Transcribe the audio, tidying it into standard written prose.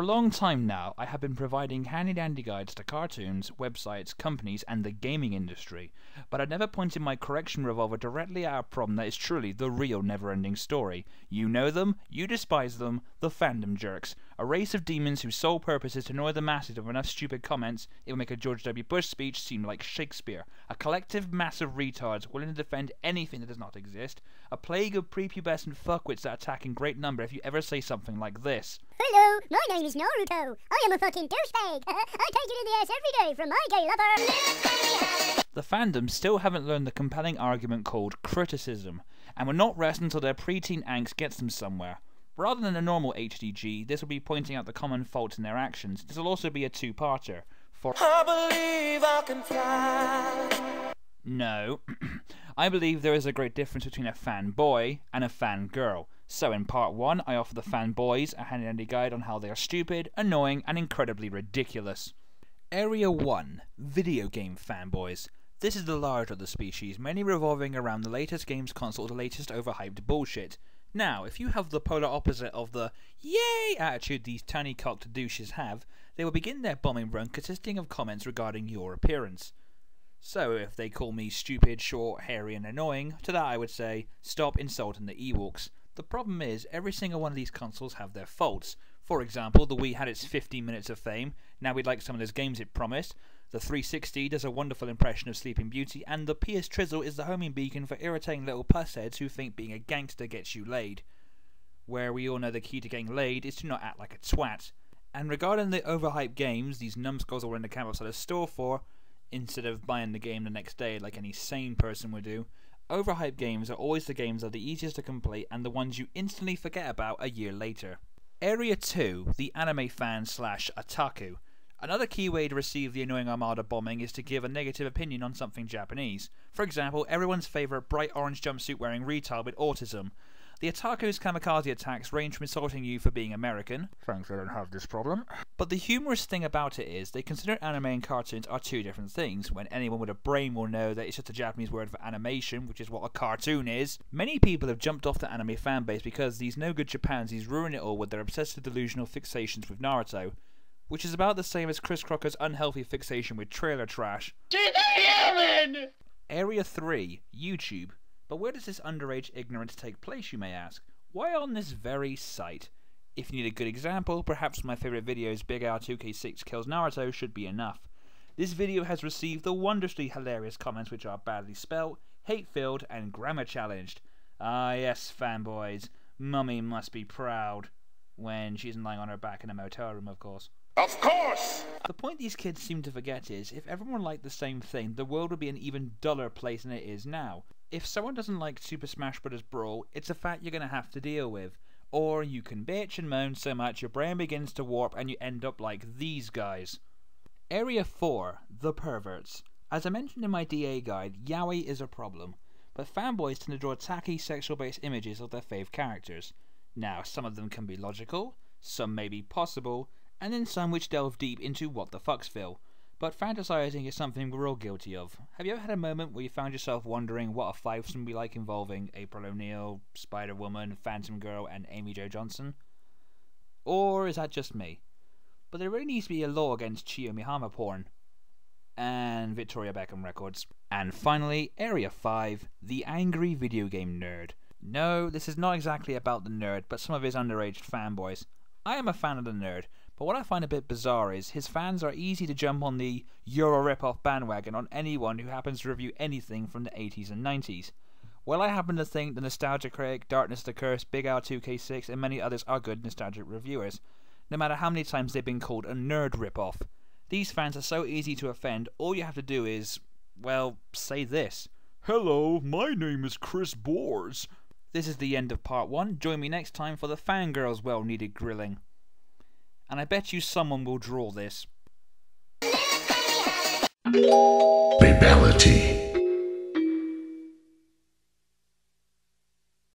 For a long time now, I have been providing handy-dandy guides to cartoons, websites, companies, and the gaming industry, but I've never pointed my correction revolver directly at a problem that is truly the real never-ending story. You know them, you despise them, the fandom jerks. A race of demons whose sole purpose is to annoy the masses with enough stupid comments it will make a George W. Bush speech seem like Shakespeare. A collective mass of retards willing to defend anything that does not exist. A plague of prepubescent fuckwits that attack in great number if you ever say something like this. Hello, my name is Naruto. I am a fucking douchebag. I take it in the ass every day from my gay lover. The fandoms still haven't learned the compelling argument called criticism, and will not rest until their preteen angst gets them somewhere. Rather than a normal HDG, this will be pointing out the common faults in their actions. This will also be a two-parter. For I believe I can fly. No. I believe there is a great difference between a fanboy and a fangirl. So in part 1, I offer the fanboys a handy-dandy guide on how they are stupid, annoying, and incredibly ridiculous. Area 1. Video game fanboys. This is the larger of the species, mainly revolving around the latest games console or the latest overhyped bullshit. Now, if you have the polar opposite of the yay attitude these tiny-cocked douches have, they will begin their bombing run consisting of comments regarding your appearance. So, if they call me stupid, short, hairy, and annoying, to that I would say, stop insulting the Ewoks. The problem is, every single one of these consoles have their faults. For example, the Wii had its 15 minutes of fame, now we'd like some of those games it promised. The 360 does a wonderful impression of Sleeping Beauty, and the PS Trizzle is the homing beacon for irritating little pussheads who think being a gangster gets you laid. Where we all know the key to getting laid is to not act like a twat. And regarding the overhyped games these numbskulls are in the camp outside a store for, instead of buying the game the next day like any sane person would do, overhyped games are always the games that are the easiest to complete and the ones you instantly forget about a year later. Area 2, the anime fan / otaku. Another key way to receive the annoying armada bombing is to give a negative opinion on something Japanese. For example, everyone's favourite bright orange jumpsuit wearing retard with autism. The otaku's kamikaze attacks range from insulting you for being American, thanks I don't have this problem, but the humorous thing about it is they consider anime and cartoons are two different things, when anyone with a brain will know that it's just a Japanese word for animation, which is what a cartoon is. Many people have jumped off the anime fanbase because these no-good Japansies ruin it all with their obsessive delusional fixations with Naruto, which is about the same as Chris Crocker's unhealthy fixation with trailer trash. She's a human! Area 3, YouTube. But where does this underage ignorance take place, you may ask? Why on this very site? If you need a good example, perhaps my favourite videos Big R 2K6 kills Naruto should be enough. This video has received the wondrously hilarious comments which are badly spelt, hate-filled, and grammar-challenged. Ah yes, fanboys, mummy must be proud. When she isn't lying on her back in a motel room, of course. Of course! The point these kids seem to forget is, if everyone liked the same thing, the world would be an even duller place than it is now. If someone doesn't like Super Smash Bros. Brawl, it's a fact you're going to have to deal with. Or you can bitch and moan so much your brain begins to warp and you end up like these guys. Area 4, the Perverts. As I mentioned in my DA guide, yaoi is a problem, but fanboys tend to draw tacky sexual-based images of their fave characters. Now, some of them can be logical, some may be possible, and then some which delve deep into what the fucksville. But fantasizing is something we're all guilty of. Have you ever had a moment where you found yourself wondering what a fivesome would be like involving April O'Neil, Spider-Woman, Phantom Girl, and Amy Jo Johnson? Or is that just me? But there really needs to be a law against Chiyo Mihama porn. And Victoria Beckham records. And finally, Area 5, the angry video game nerd. No, this is not exactly about the nerd, but some of his underage fanboys. I am a fan of the nerd, but what I find a bit bizarre is his fans are easy to jump on the "you're a rip-off" bandwagon on anyone who happens to review anything from the 80s and 90s. Well, I happen to think the Nostalgia Critic, Darkness the Curse, Big R2K6, and many others are good nostalgic reviewers, no matter how many times they've been called a nerd rip-off. These fans are so easy to offend, all you have to do is, well, say this. Hello, my name is Chris Bors. This is the end of part 1. Join me next time for the fangirls' well-needed grilling. And I bet you someone will draw this. Babality.